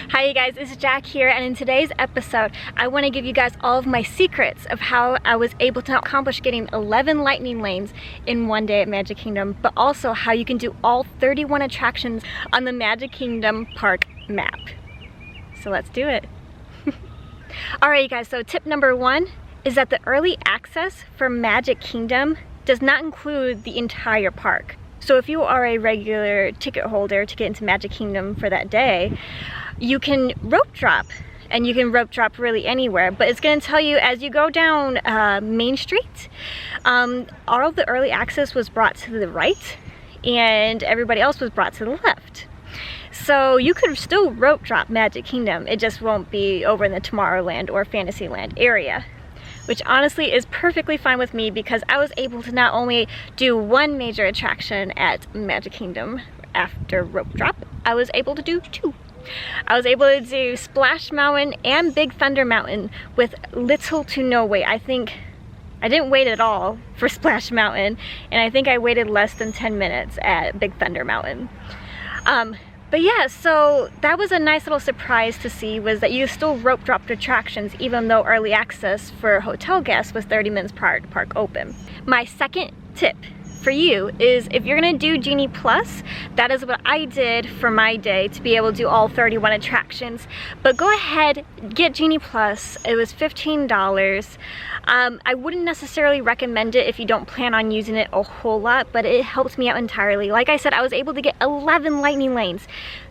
Hi you guys, it's Jack here, and in today's episode I want to give you guys all of my secrets of how I was able to accomplish getting 11 lightning lanes in one day at Magic Kingdom, but also how you can do all 31 attractions on the Magic Kingdom park map. So let's do it. Alright you guys, so tip number one is that the early access for Magic Kingdom does not include the entire park. So if you are a regular ticket holder to get into Magic Kingdom for that day, you can rope drop, and you can rope drop really anywhere, but it's going to tell you as you go down Main Street, all of the early access was brought to the right and everybody else was brought to the left. So you could still rope drop Magic Kingdom, it just won't be over in the Tomorrowland or Fantasyland area, which honestly is perfectly fine with me because I was able to not only do one major attraction at Magic Kingdom after rope drop, I was able to do two. I was able to do Splash Mountain and Big Thunder Mountain with little to no wait. I think I didn't wait at all for Splash Mountain, and I think I waited less than 10 minutes at Big Thunder Mountain. But yeah, so that was a nice little surprise to see, was that you still rope dropped attractions even though early access for hotel guests was 30 minutes prior to park open. My second tip for you is if you're gonna do Genie Plus, that is what I did for my day to be able to do all 31 attractions. But go ahead, get Genie Plus. It was $15. I wouldn't necessarily recommend it if you don't plan on using it a whole lot, but it helped me out entirely. Like I said, I was able to get 11 lightning lanes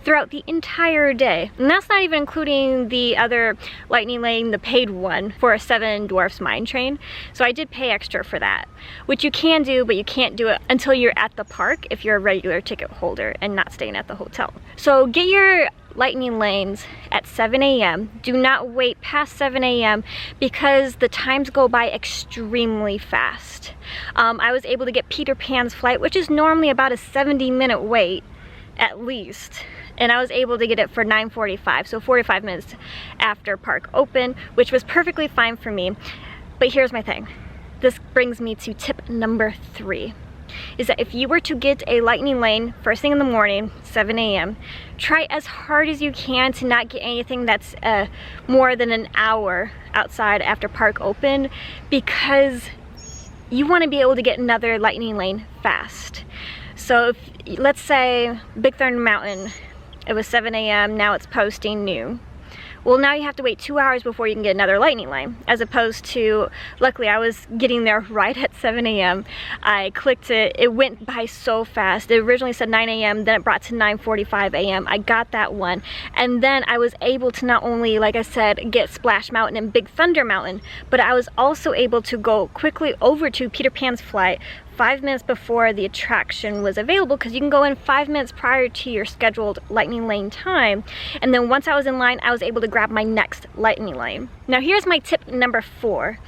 throughout the entire day. And that's not even including the other lightning lane, the paid one for a Seven Dwarfs Mine Train. So I did pay extra for that, which you can do, but you can't do it until you're at the park if you're a regular ticket holder and not staying at the hotel. So get your lightning lanes at 7 a.m. Do not wait past 7 a.m. because the times go by extremely fast. I was able to get Peter Pan's flight, which is normally about a 70-minute wait at least, and I was able to get it for 9:45, so 45 minutes after park open, which was perfectly fine for me. But here's my thing. This brings me to tip number 3. Is that if you were to get a lightning lane first thing in the morning, 7 a.m., try as hard as you can to not get anything that's more than an hour outside after park open, because you want to be able to get another lightning lane fast. So if, let's say Big Thunder Mountain, it was 7 a.m., now it's posting noon. Well, now you have to wait 2 hours before you can get another lightning lane, as opposed to, luckily I was getting there right at 7 a.m. I clicked it, it went by so fast. It originally said 9 a.m., then it brought to 9:45 a.m. I got that one, and then I was able to not only, like I said, get Splash Mountain and Big Thunder Mountain, but I was also able to go quickly over to Peter Pan's flight 5 minutes before the attraction was available, because you can go in 5 minutes prior to your scheduled lightning lane time. And then once I was in line, I was able to grab my next lightning lane. Now here's my tip number 4,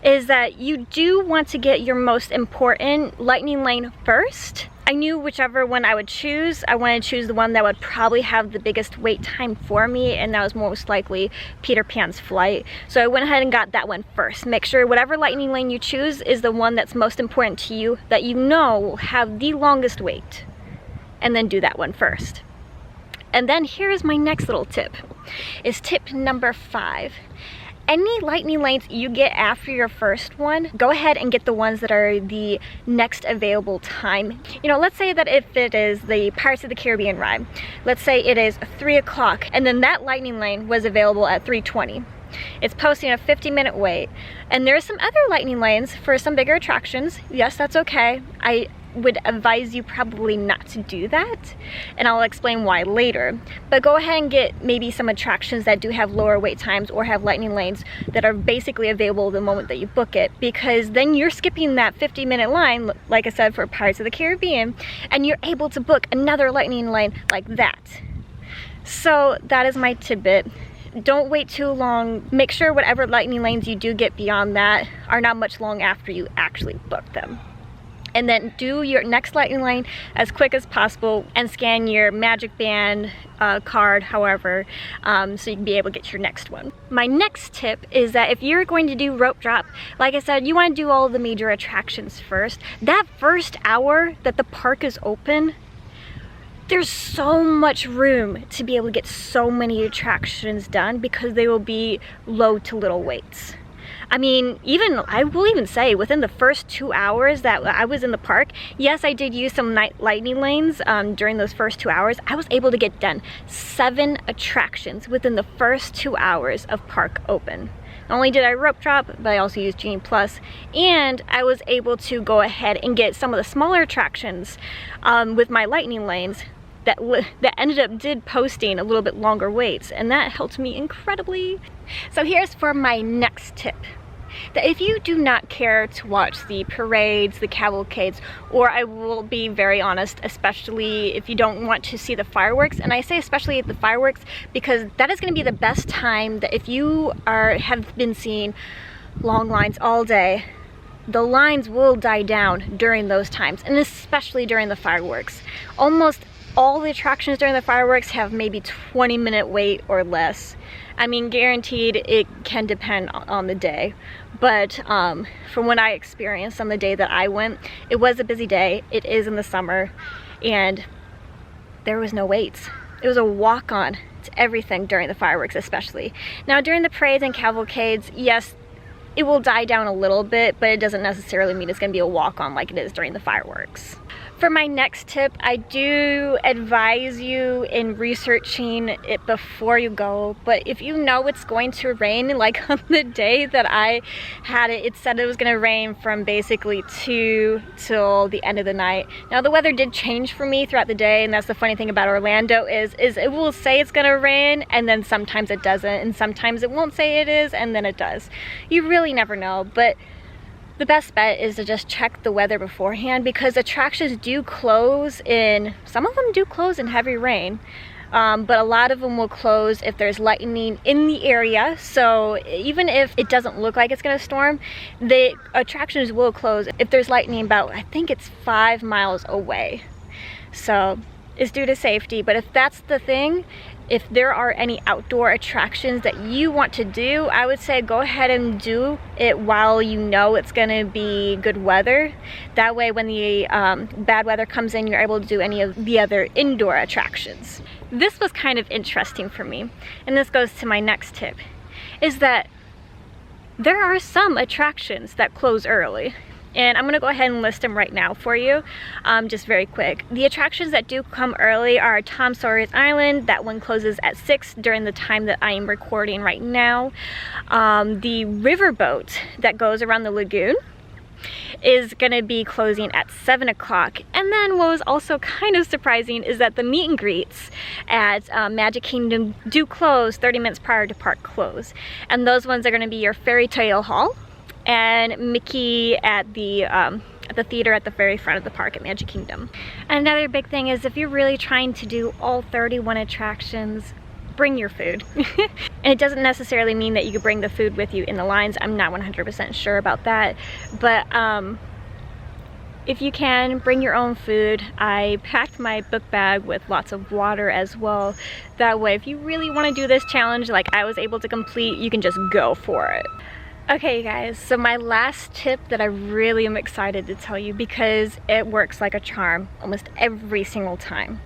is that you do want to get your most important lightning lane first. I knew whichever one I would choose, I wanted to choose the one that would probably have the biggest wait time for me, and that was most likely Peter Pan's flight. So I went ahead and got that one first. Make sure whatever lightning lane you choose is the one that's most important to you, that you know will have the longest wait, and then do that one first. And then here's my next little tip, is tip number 5. Any lightning lanes you get after your first one, go ahead and get the ones that are the next available time. You know, let's say that if it is the Pirates of the Caribbean ride, let's say it is 3 o'clock, and then that lightning lane was available at 3:20. It's posting a 50-minute wait, and there's some other lightning lanes for some bigger attractions. Yes, that's okay. I would advise you probably not to do that, and I'll explain why later. But go ahead and get maybe some attractions that do have lower wait times or have lightning lanes that are basically available the moment that you book it, because then you're skipping that 50-minute line, like I said, for Pirates of the Caribbean, and you're able to book another lightning lane like that. So that is my tidbit. Don't wait too long. Make sure whatever lightning lanes you do get beyond that are not much long after you actually book them. And then do your next lightning lane as quick as possible and scan your Magic Band card, however, so you can be able to get your next one. My next tip is that if you're going to do rope drop, like I said, you want to do all the major attractions first. That first hour that the park is open, there's so much room to be able to get so many attractions done because they will be low to little waits. I mean, I will even say within the first 2 hours that I was in the park, yes, I did use some lightning lanes during those first 2 hours. I was able to get done 7 attractions within the first 2 hours of park open. Not only did I rope drop, but I also used Genie Plus, and I was able to go ahead and get some of the smaller attractions with my lightning lanes that ended up posting a little bit longer waits, and that helped me incredibly. So here's for my next tip. That if you do not care to watch the parades, the cavalcades, or I will be very honest, especially if you don't want to see the fireworks, and I say especially the fireworks because that is going to be the best time that if you have been seeing long lines all day, the lines will die down during those times, and especially during the fireworks. Almost all the attractions during the fireworks have maybe 20-minute wait or less. I mean, guaranteed it can depend on the day, but from what I experienced on the day that I went, it was a busy day. It is in the summer, and there was no waits. It was a walk-on to everything during the fireworks especially. Now during the parades and cavalcades, yes, it will die down a little bit, but it doesn't necessarily mean it's going to be a walk-on like it is during the fireworks. For my next tip, I do advise you in researching it before you go, but if you know it's going to rain, like on the day that I had it, it said it was going to rain from basically 2 till the end of the night. Now the weather did change for me throughout the day, and that's the funny thing about Orlando is it will say it's going to rain, and then sometimes it doesn't, and sometimes it won't say it is, and then it does. You really never know, but the best bet is to just check the weather beforehand, because attractions do close some of them do close in heavy rain, but a lot of them will close if there's lightning in the area. So even if it doesn't look like it's going to storm, the attractions will close if there's lightning about, I think it's 5 miles away. So it's due to safety, but if that's the thing, if there are any outdoor attractions that you want to do, I would say go ahead and do it while you know it's going to be good weather. That way when the bad weather comes in, you're able to do any of the other indoor attractions. This was kind of interesting for me, and this goes to my next tip, is that there are some attractions that close early. And I'm going to go ahead and list them right now for you, just very quick. The attractions that do come early are Tom Sawyer's Island. That one closes at 6 during the time that I am recording right now. The riverboat that goes around the lagoon is going to be closing at 7 o'clock. And then what was also kind of surprising is that the meet and greets at Magic Kingdom do close 30 minutes prior to park close. And those ones are going to be your Fairy Tale Hall and Mickey at the theater at the very front of the park at Magic Kingdom. And another big thing is if you're really trying to do all 31 attractions, bring your food. And it doesn't necessarily mean that you could bring the food with you in the lines. I'm not 100% sure about that, but if you can, bring your own food. I packed my book bag with lots of water as well. That way, if you really want to do this challenge like I was able to complete, you can just go for it. Okay, you guys, so my last tip that I really am excited to tell you, because it works like a charm almost every single time,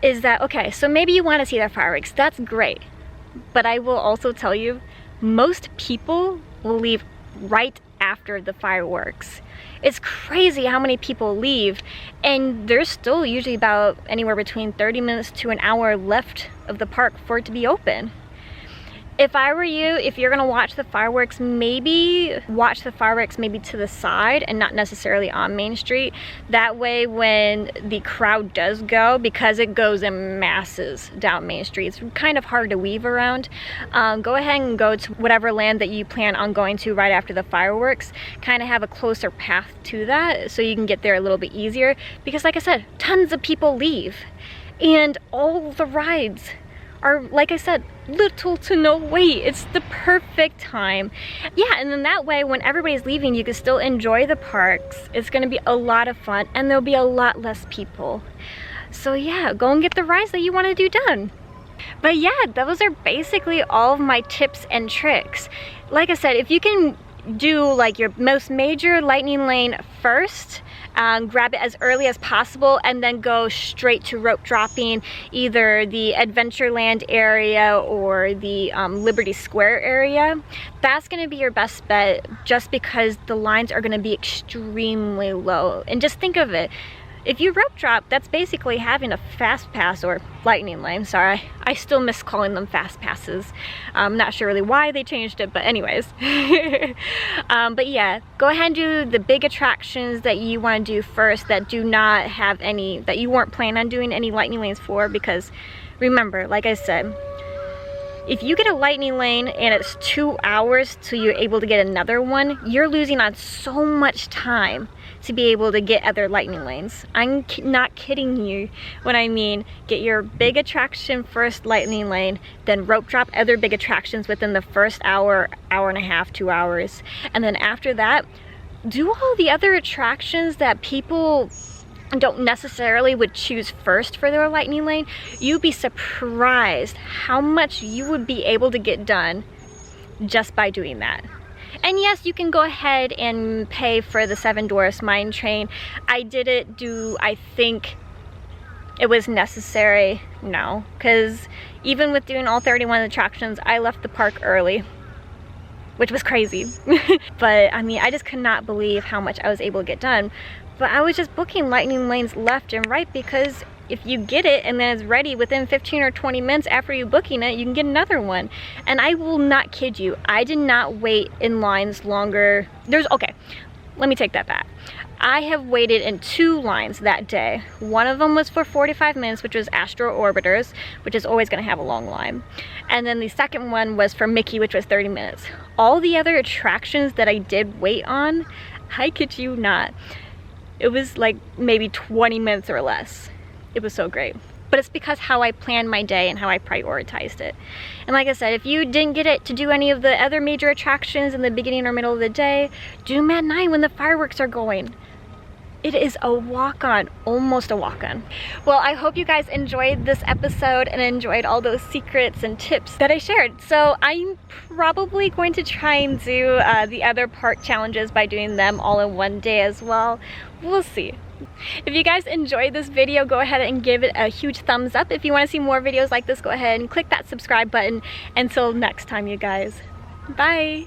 is that, okay, so maybe you want to see the fireworks, that's great, but I will also tell you, most people will leave right after the fireworks. It's crazy how many people leave, and there's still usually about anywhere between 30 minutes to an hour left of the park for it to be open. If I were you, if you're gonna watch the fireworks, maybe watch the fireworks maybe to the side and not necessarily on Main Street. That way when the crowd does go, because it goes in masses down Main Street, it's kind of hard to weave around. Go ahead and go to whatever land that you plan on going to right after the fireworks. Kind of have a closer path to that so you can get there a little bit easier. Because like I said, tons of people leave. And all the rides are, like I said, little to no wait. It's the perfect time. Yeah, and then that way when everybody's leaving, you can still enjoy the parks. It's gonna be a lot of fun, and there'll be a lot less people. So yeah, go and get the rides that you want to do done. But yeah, those are basically all of my tips and tricks. Like I said, if you can do like your most major lightning lane first, grab it as early as possible, and then go straight to rope dropping, either the Adventureland area or the Liberty Square area. That's going to be your best bet, just because the lines are going to be extremely low. And just think of it, if you rope drop, that's basically having a fast pass, or lightning lane, sorry. I still miss calling them fast passes. I'm not sure really why they changed it, but anyways. But yeah, go ahead and do the big attractions that you want to do first, that do not have any, that you weren't planning on doing any lightning lanes for, because remember, like I said, if you get a lightning lane and it's 2 hours till you're able to get another one, you're losing on so much time to be able to get other lightning lanes. I'm not kidding you when I mean get your big attraction first, lightning lane, then rope drop other big attractions within the first hour, hour and a half, 2 hours. And then after that, do all the other attractions that people don't necessarily would choose first for their lightning lane. You'd be surprised how much you would be able to get done just by doing that. And yes, you can go ahead and pay for the Seven Dwarfs Mine Train. I didn't do, I think it was necessary, no, because even with doing all 31 attractions, I left the park early, which was crazy. But I mean, I just could not believe how much I was able to get done. But I was just booking lightning lanes left and right, because if you get it and then it's ready within 15 or 20 minutes after you booking it, you can get another one. And I will not kid you, I did not wait in lines longer. Okay, let me take that back. I have waited in 2 lines that day. One of them was for 45 minutes, which was Astro Orbiters, which is always gonna have a long line. And then the second one was for Mickey, which was 30 minutes. All the other attractions that I did wait on, I kid you not, it was like maybe 20 minutes or less. It was so great. But it's because how I planned my day and how I prioritized it. And like I said, if you didn't get it to do any of the other major attractions in the beginning or middle of the day, do them at night when the fireworks are going. It is a walk-on, almost a walk-on. Well, I hope you guys enjoyed this episode and enjoyed all those secrets and tips that I shared. So I'm probably going to try and do the other park challenges by doing them all in one day as well. We'll see. If you guys enjoyed this video, go ahead and give it a huge thumbs up. If you want to see more videos like this, go ahead and click that subscribe button. Until next time, you guys. Bye.